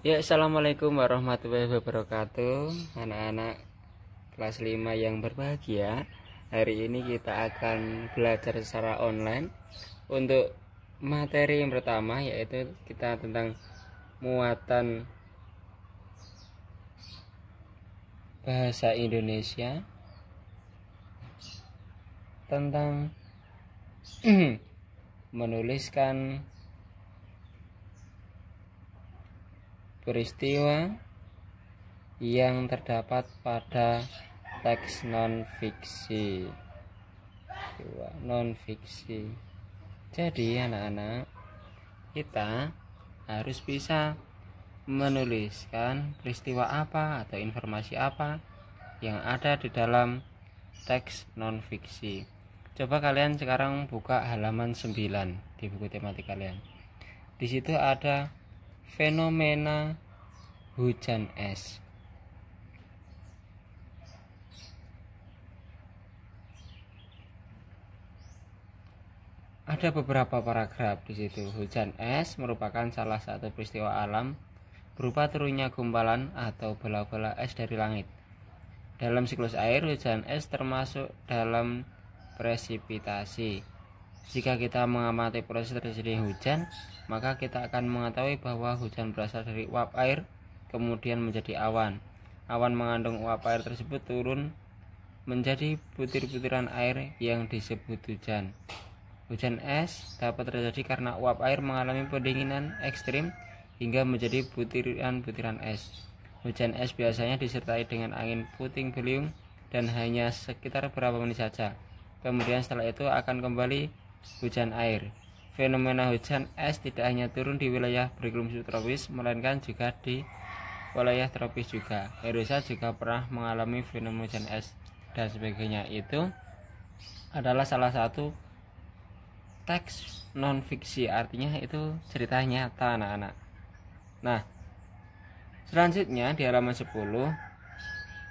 Ya, assalamualaikum warahmatullahi wabarakatuh. Anak-anak kelas 5 yang berbahagia, hari ini kita akan belajar secara online. Untuk materi yang pertama yaitu kita tentang muatan bahasa Indonesia, tentang menuliskan peristiwa yang terdapat pada teks non-fiksi. Jadi anak-anak, kita harus bisa menuliskan peristiwa apa atau informasi apa yang ada di dalam teks non-fiksi. Coba kalian sekarang buka halaman 9 di buku tematik kalian. Di situ ada fenomena hujan es. Ada beberapa paragraf di situ. Hujan es merupakan salah satu peristiwa alam berupa turunnya gumpalan atau bola-bola es dari langit. Dalam siklus air, hujan es termasuk dalam presipitasi. Jika kita mengamati proses terjadinya hujan, maka kita akan mengetahui bahwa hujan berasal dari uap air kemudian menjadi awan. Awan mengandung uap air tersebut turun menjadi butir-butiran air yang disebut hujan. Hujan es dapat terjadi karena uap air mengalami pendinginan ekstrim hingga menjadi butiran-butiran es. Hujan es biasanya disertai dengan angin puting beliung dan hanya sekitar beberapa menit saja. Kemudian setelah itu akan kembali hujan air. Fenomena hujan es tidak hanya turun di wilayah beriklim subtropis, melainkan juga di wilayah tropis juga. Indonesia juga pernah mengalami fenomena hujan es dan sebagainya. Itu adalah salah satu teks non-fiksi, artinya itu cerita nyata anak-anak. Nah, selanjutnya di halaman 10,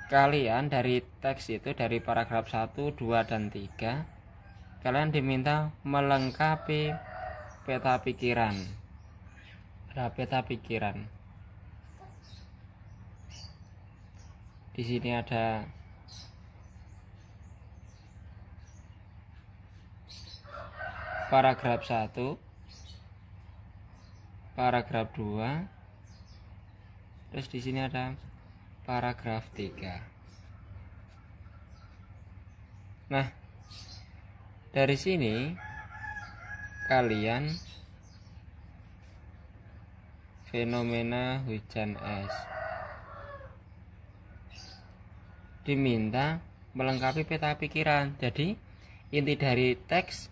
kalian dari teks itu, dari paragraf 1, 2, dan 3, kalian diminta melengkapi peta pikiran. Ada peta pikiran. Di sini ada paragraf 1, paragraf 2, terus di sini ada paragraf 3. Nah, dari sini kalian fenomena hujan es diminta melengkapi peta pikiran. Jadi inti dari teks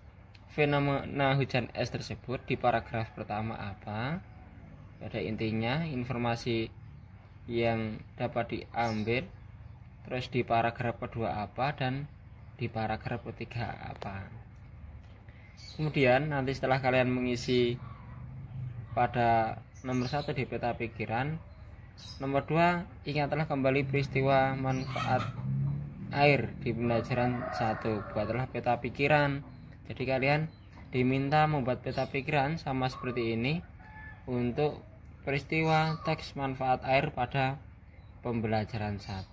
fenomena hujan es tersebut di paragraf pertama apa? Ada intinya, informasi yang dapat diambil. Terus di paragraf kedua apa, dan di paragraf ketiga apa. Kemudian nanti setelah kalian mengisi pada nomor 1 di peta pikiran, nomor 2 ingatlah kembali peristiwa manfaat air di pembelajaran 1. Buatlah peta pikiran. Jadi kalian diminta membuat peta pikiran sama seperti ini untuk peristiwa teks manfaat air pada pembelajaran 1.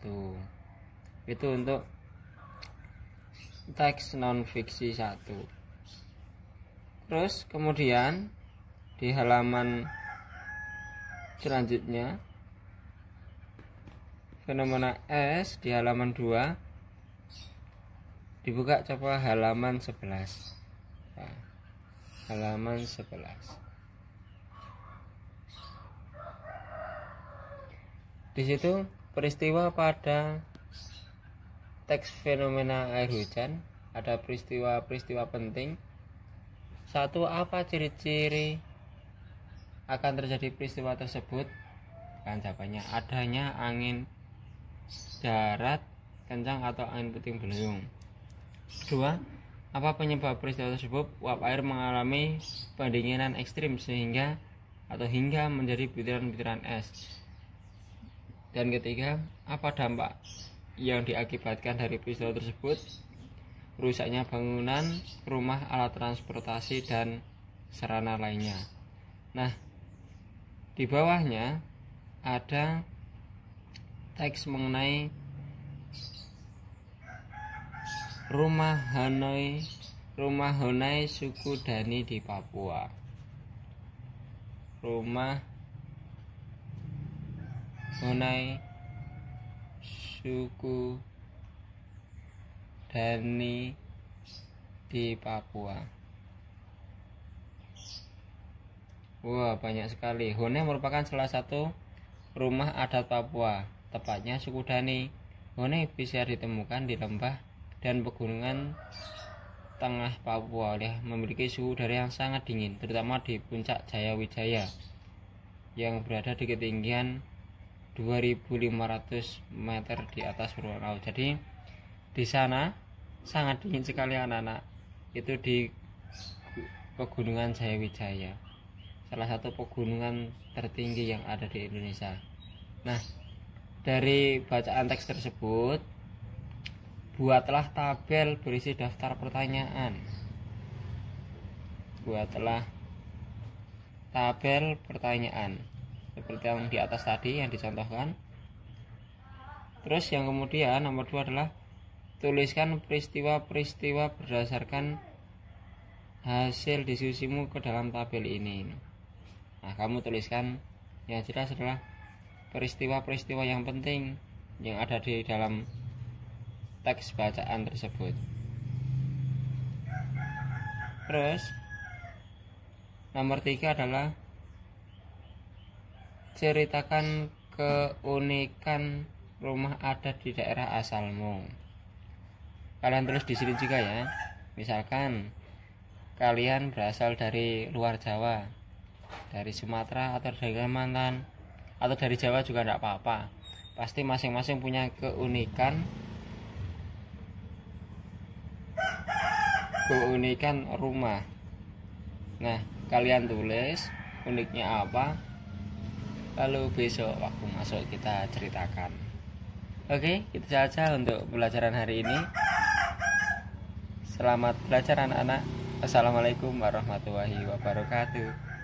Itu untuk teks non-fiksi 1. Terus kemudian di halaman selanjutnya, fenomena es di halaman 2, dibuka coba halaman 11. Nah, halaman 11. Di situ peristiwa pada teks fenomena air hujan, ada peristiwa-peristiwa penting. 1. Apa ciri-ciri akan terjadi peristiwa tersebut? Kan jawabannya adanya angin darat kencang atau angin puting beliung. 2. Apa penyebab peristiwa tersebut? Uap air mengalami pendinginan ekstrim hingga menjadi butiran-butiran es. Dan ketiga, apa dampak yang diakibatkan dari peristiwa tersebut? Rusaknya bangunan, rumah, alat transportasi, dan sarana lainnya. Nah, di bawahnya ada teks mengenai rumah Honai suku Dani di Papua. Rumah Honai suku Dani di Papua. Wah, banyak sekali. Honai merupakan salah satu rumah adat Papua, tepatnya suku Dani. Honai bisa ditemukan di lembah dan pegunungan tengah Papua, memiliki suhu udara yang sangat dingin, terutama di puncak Jayawijaya yang berada di ketinggian 2.500 meter di atas permukaan laut. Jadi di sana sangat dingin sekali anak-anak. Itu di pegunungan Jayawijaya, salah satu pegunungan tertinggi yang ada di Indonesia. Nah, dari bacaan teks tersebut, buatlah tabel berisi daftar pertanyaan. Buatlah tabel pertanyaan seperti yang di atas tadi yang dicontohkan. Terus yang kemudian nomor 2 adalah tuliskan peristiwa-peristiwa berdasarkan hasil diskusimu ke dalam tabel ini. Nah, kamu tuliskan yang jelas adalah peristiwa-peristiwa yang penting yang ada di dalam teks bacaan tersebut. Terus nomor 3 adalah ceritakan keunikan rumah adat di daerah asalmu. Kalian tulis di sini juga ya. Misalkan kalian berasal dari luar Jawa, dari Sumatera atau dari Kalimantan atau dari Jawa juga tidak apa-apa. Pasti masing-masing punya keunikan rumah. Nah, kalian tulis uniknya apa, lalu besok waktu masuk kita ceritakan. Oke, itu saja untuk pelajaran hari ini. Selamat belajar anak-anak. Assalamualaikum warahmatullahi wabarakatuh.